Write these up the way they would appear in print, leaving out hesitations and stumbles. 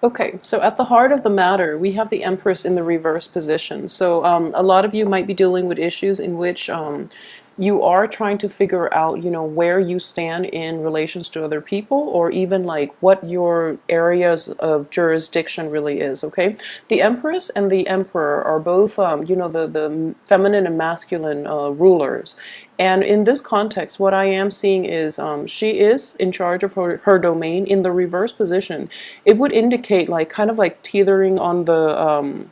Okay, so at the heart of the matter, we have the Empress in the reverse position. So a lot of you might be dealing with issues in which you are trying to figure out, where you stand in relations to other people, or even like what your areas of jurisdiction really is. Okay, the Empress and the Emperor are both, the feminine and masculine rulers. And in this context, what I am seeing is she is in charge of her domain in the reverse position. It would indicate like kind of like teetering on the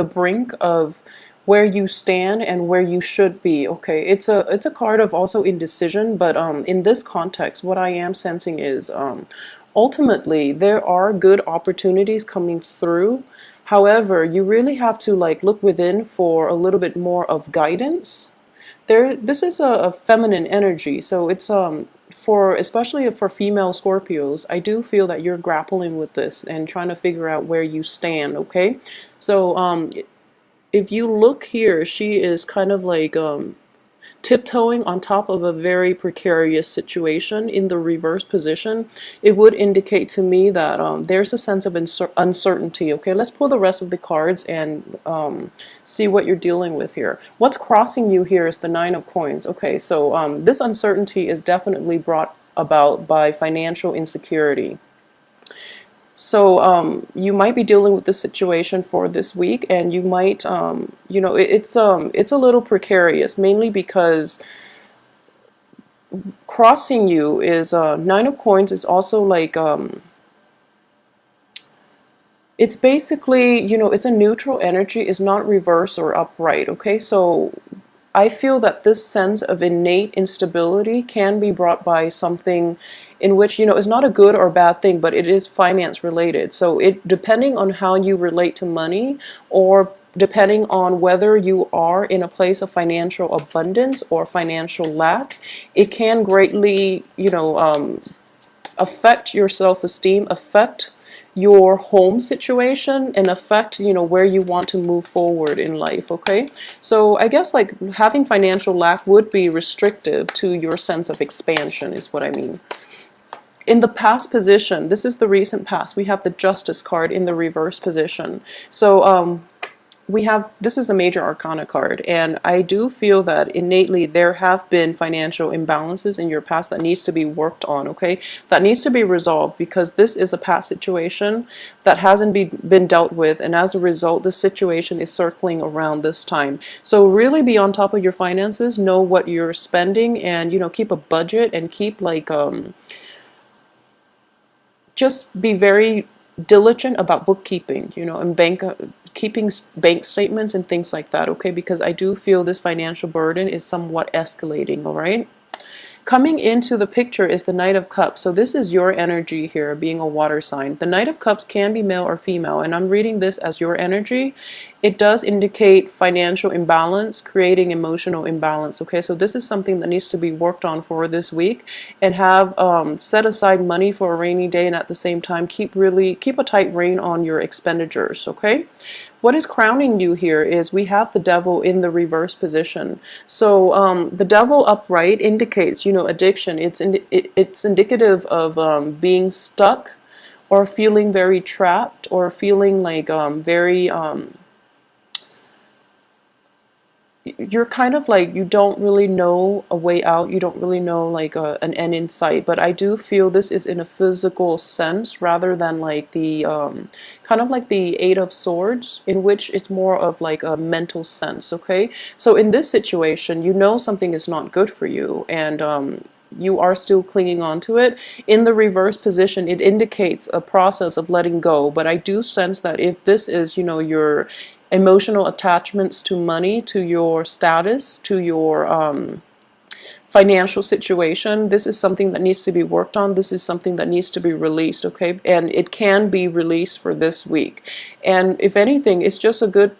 brink of where you stand and where you should be. Okay, it's a card of also indecision, but in this context, what I am sensing is ultimately there are good opportunities coming through. However, you really have to like look within for a little bit more of guidance. This is a feminine energy, so it's for especially for female Scorpios, I do feel that you're grappling with this and trying to figure out where you stand. Okay, so if you look here, she is kind of like tiptoeing on top of a very precarious situation in the reverse position. It would indicate to me that there's a sense of uncertainty. Okay, let's pull the rest of the cards and see what you're dealing with here. What's crossing you here is the Nine of Coins. Okay, so this uncertainty is definitely brought about by financial insecurity. So you might be dealing with this situation for this week, and you might, it's a little precarious, mainly because crossing you is Nine of Coins is also like it's basically, it's a neutral energy. It's not reverse or upright. Okay, so I feel that this sense of innate instability can be brought by something in which, is not a good or bad thing, but it is finance related. So it, depending on how you relate to money, or depending on whether you are in a place of financial abundance or financial lack, it can greatly, affect your self-esteem, affect your home situation, and affect where you want to move forward in life. Okay, so I guess like having financial lack would be restrictive to your sense of expansion is what I mean. In the past position, this is the recent past, we have the Justice card in the reverse position. So we have, this is a major arcana card, and I do feel that innately there have been financial imbalances in your past that needs to be worked on. Okay, that needs to be resolved, because this is a past situation that hasn't been dealt with, and as a result the situation is circling around this time. So really be on top of your finances, know what you're spending, and keep a budget, and keep like just be very diligent about bookkeeping, and keeping bank statements and things like that. Okay, because I do feel this financial burden is somewhat escalating. All right, coming into the picture is the Knight of Cups. So this is your energy here, being a water sign. The Knight of Cups can be male or female, and I'm reading this as your energy. It does indicate financial imbalance, creating emotional imbalance. Okay, so this is something that needs to be worked on for this week, and have set aside money for a rainy day, and at the same time keep a tight rein on your expenditures. Okay, what is crowning you here is we have the Devil in the reverse position. So the Devil upright indicates, addiction. It's indicative of being stuck, or feeling very trapped, or feeling like very you're kind of like, you don't really know a way out, you don't really know like an end in sight. But I do feel this is in a physical sense, rather than like the kind of like the Eight of Swords, in which it's more of like a mental sense. Okay, so in this situation, something is not good for you, and you are still clinging on to it. In the reverse position, it indicates a process of letting go. But I do sense that if this is, your emotional attachments to money, to your status, to your financial situation, this is something that needs to be worked on. This is something that needs to be released. Okay, and it can be released for this week. And if anything, it's just a good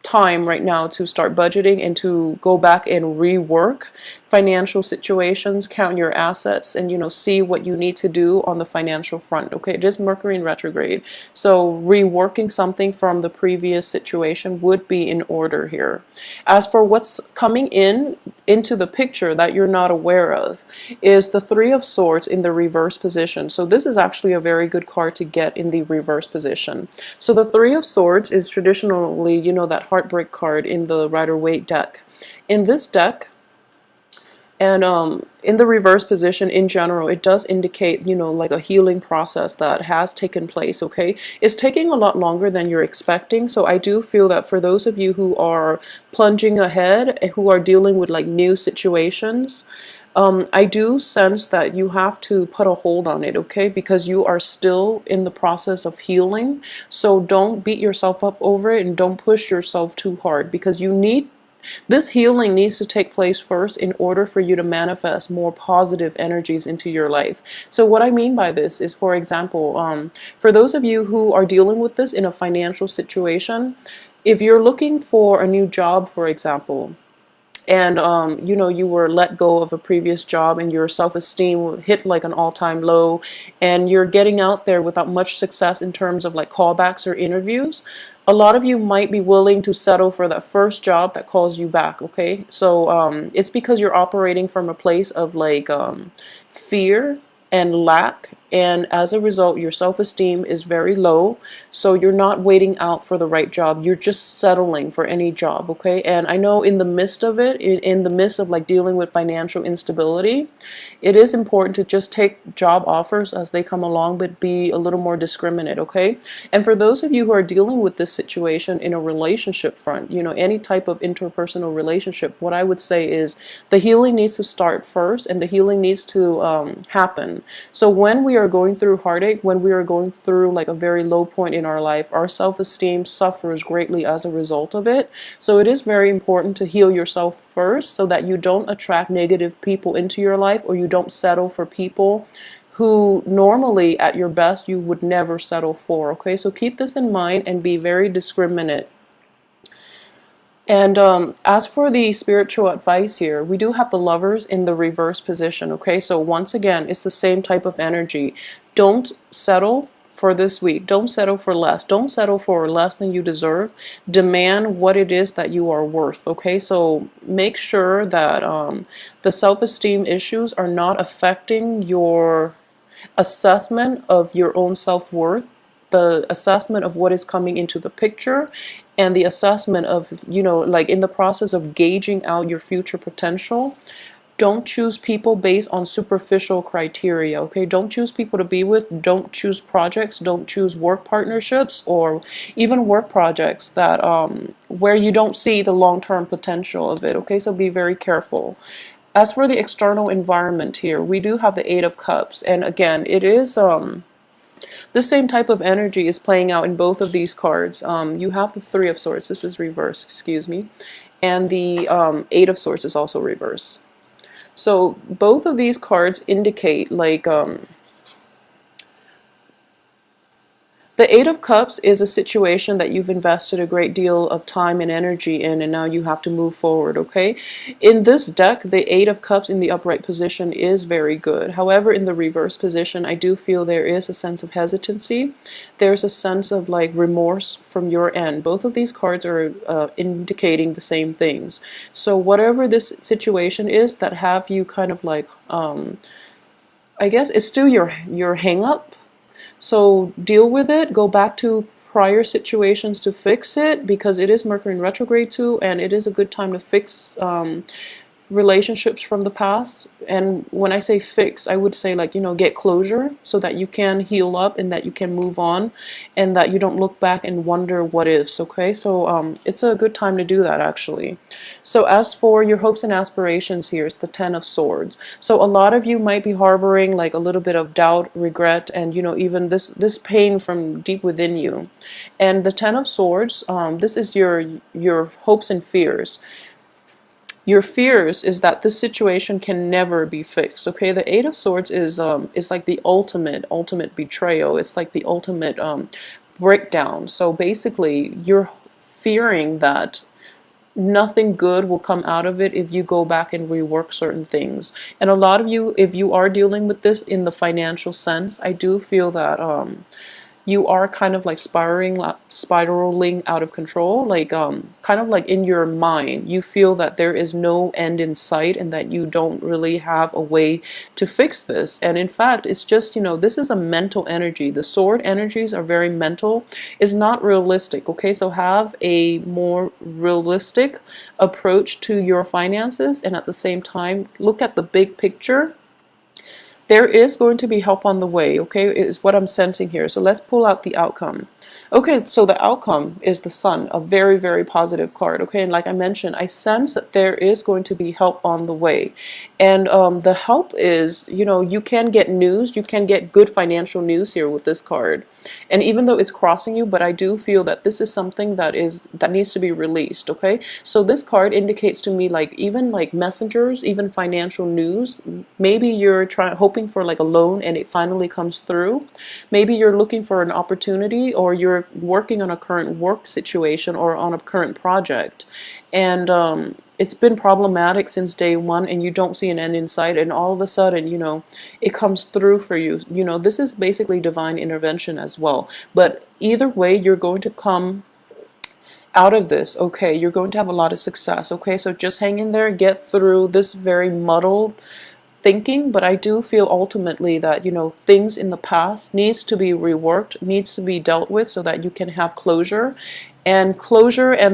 time right now to start budgeting and to go back and rework financial situations, count your assets, and see what you need to do on the financial front. Okay, it is Mercury in retrograde, so reworking something from the previous situation would be in order here. As for what's coming into the picture that you're not aware of is the Three of Swords in the reverse position. So this is actually a very good card to get in the reverse position. So the Three of Swords is traditionally, that heartbreak card in the Rider-Waite deck. In this deck, and in the reverse position in general, it does indicate, like a healing process that has taken place, okay? It's taking a lot longer than you're expecting. So I do feel that for those of you who are plunging ahead, who are dealing with like new situations, I do sense that you have to put a hold on it, okay? Because you are still in the process of healing. So don't beat yourself up over it and don't push yourself too hard, because this healing needs to take place first in order for you to manifest more positive energies into your life. So what I mean by this is, for example, for those of you who are dealing with this in a financial situation, if you're looking for a new job, for example, and you were let go of a previous job and your self-esteem hit like an all-time low, and you're getting out there without much success in terms of like callbacks or interviews, a lot of you might be willing to settle for that first job that calls you back, okay? So it's because you're operating from a place of like fear and lack, and as a result your self-esteem is very low, so you're not waiting out for the right job, you're just settling for any job, okay? And I know in the midst of it, in the midst of like dealing with financial instability, it is important to just take job offers as they come along, but be a little more discriminate, okay? And for those of you who are dealing with this situation in a relationship front, any type of interpersonal relationship, what I would say is the healing needs to start first, and the healing needs to happen. So when we are going through heartache, when we are going through like a very low point in our life, our self-esteem suffers greatly as a result of it. So it is very important to heal yourself first, so that you don't attract negative people into your life, or you don't settle for people who normally at your best you would never settle for, okay? So keep this in mind and be very discriminate. And as for the spiritual advice here, we do have the Lovers in the reverse position, okay? So once again, it's the same type of energy. Don't settle for this week. Don't settle for less. Don't settle for less than you deserve. Demand what it is that you are worth, okay? So make sure that the self-esteem issues are not affecting your assessment of your own self-worth, the assessment of what is coming into the picture, and the assessment of, like in the process of gauging out your future potential. Don't choose people based on superficial criteria, okay? Don't choose people to be with. Don't choose projects. Don't choose work partnerships, or even work projects that where you don't see the long-term potential of it, okay? So be very careful. As for the external environment here, we do have the Eight of Cups, and again, it is the same type of energy is playing out in both of these cards. You have the Three of Swords, this is reverse, excuse me, and the Eight of Swords is also reverse. So both of these cards indicate like the Eight of Cups is a situation that you've invested a great deal of time and energy in, and now you have to move forward, okay? In this deck, the Eight of Cups in the upright position is very good. However, in the reverse position, I do feel there is a sense of hesitancy. There's a sense of like remorse from your end. Both of these cards are indicating the same things. So whatever this situation is that have you kind of like, I guess it's still your hang up. So deal with it, go back to prior situations to fix it, because it is Mercury in retrograde too, and it is a good time to fix relationships from the past. And when I say fix, I would say like, get closure so that you can heal up and that you can move on and that you don't look back and wonder what ifs, okay? So it's a good time to do that actually. So as for your hopes and aspirations, here is the Ten of Swords. So a lot of you might be harboring like a little bit of doubt, regret, and even this pain from deep within you. And the Ten of Swords, this is your hopes and fears. Your fears is that this situation can never be fixed, okay? The Eight of Swords is like the ultimate betrayal. It's like the ultimate breakdown. So basically, fearing that nothing good will come out of it if you go back and rework certain things. And a lot of you, if you are dealing with this in the financial sense, I do feel that you are kind of like spiraling out of control, like kind of like in your mind you feel that there is no end in sight and that you don't really have a way to fix this. And in fact, it's just, this is a mental energy. The sword energies are very mental. It's not realistic. Okay, so have a more realistic approach to your finances, and at the same time look at the big picture. There is going to be help on the way, okay, is what I'm sensing here. So let's pull out the outcome. Okay, so the outcome is the Sun, a very, very positive card, okay? And like I mentioned, I sense that there is going to be help on the way. And the help is, you can get news, you can get good financial news here with this card. And even though it's crossing you, but I do feel that this is something that needs to be released, okay? So this card indicates to me, like, even like messengers, even financial news. Maybe you're hoping for like a loan and it finally comes through. Maybe you're looking for an opportunity, or you're working on a current work situation or on a current project, and it's been problematic since day one and you don't see an end in sight, and all of a sudden, it comes through for you. This is basically divine intervention as well. But either way, you're going to come out of this, okay? You're going to have a lot of success, okay? So just hang in there, get through this very muddled thinking. But I do feel ultimately that things in the past needs to be reworked, needs to be dealt with, so that you can have closure and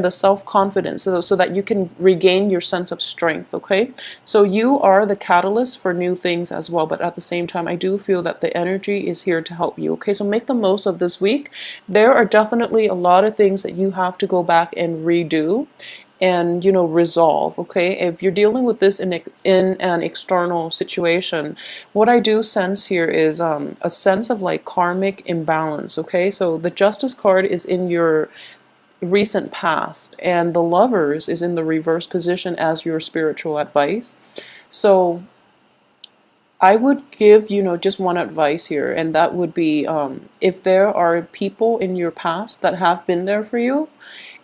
the self-confidence, so that you can regain your sense of strength, okay? So you are the catalyst for new things as well, but at the same time I do feel that the energy is here to help you, okay? So make the most of this week. There are definitely a lot of things that you have to go back and redo and resolve, okay? If you're dealing with this in an external situation, what I do sense here is a sense of like karmic imbalance, okay? So the Justice card is in your recent past, and the Lovers is in the reverse position as your spiritual advice. So I would give just one advice here, and that would be, if there are people in your past that have been there for you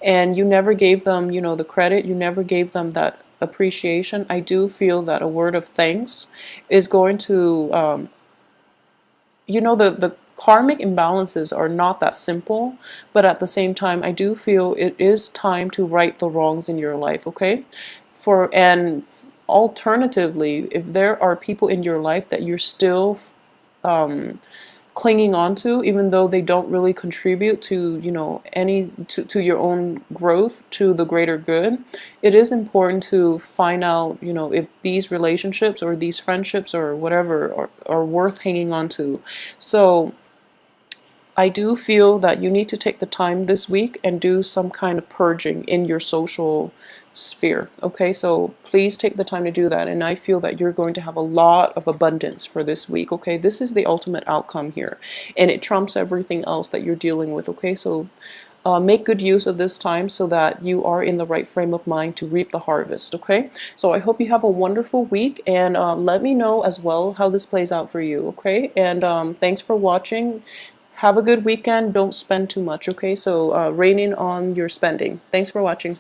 and you never gave them the credit, you never gave them that appreciation, I do feel that a word of thanks is going to the karmic imbalances are not that simple, but at the same time I do feel it is time to right the wrongs in your life, okay? And alternatively, if there are people in your life that you're still clinging on to, even though they don't really contribute to to your own growth, to the greater good, it is important to find out if these relationships or these friendships or whatever are worth hanging on to. So I do feel that you need to take the time this week and do some kind of purging in your social sphere, okay? So please take the time to do that, and I feel that you're going to have a lot of abundance for this week, okay? This is the ultimate outcome here, and it trumps everything else that you're dealing with, okay? So make good use of this time so that you are in the right frame of mind to reap the harvest, okay? So I hope you have a wonderful week, and let me know as well how this plays out for you, okay? And thanks for watching. Have a good weekend. Don't spend too much, okay? So rein in on your spending. Thanks for watching.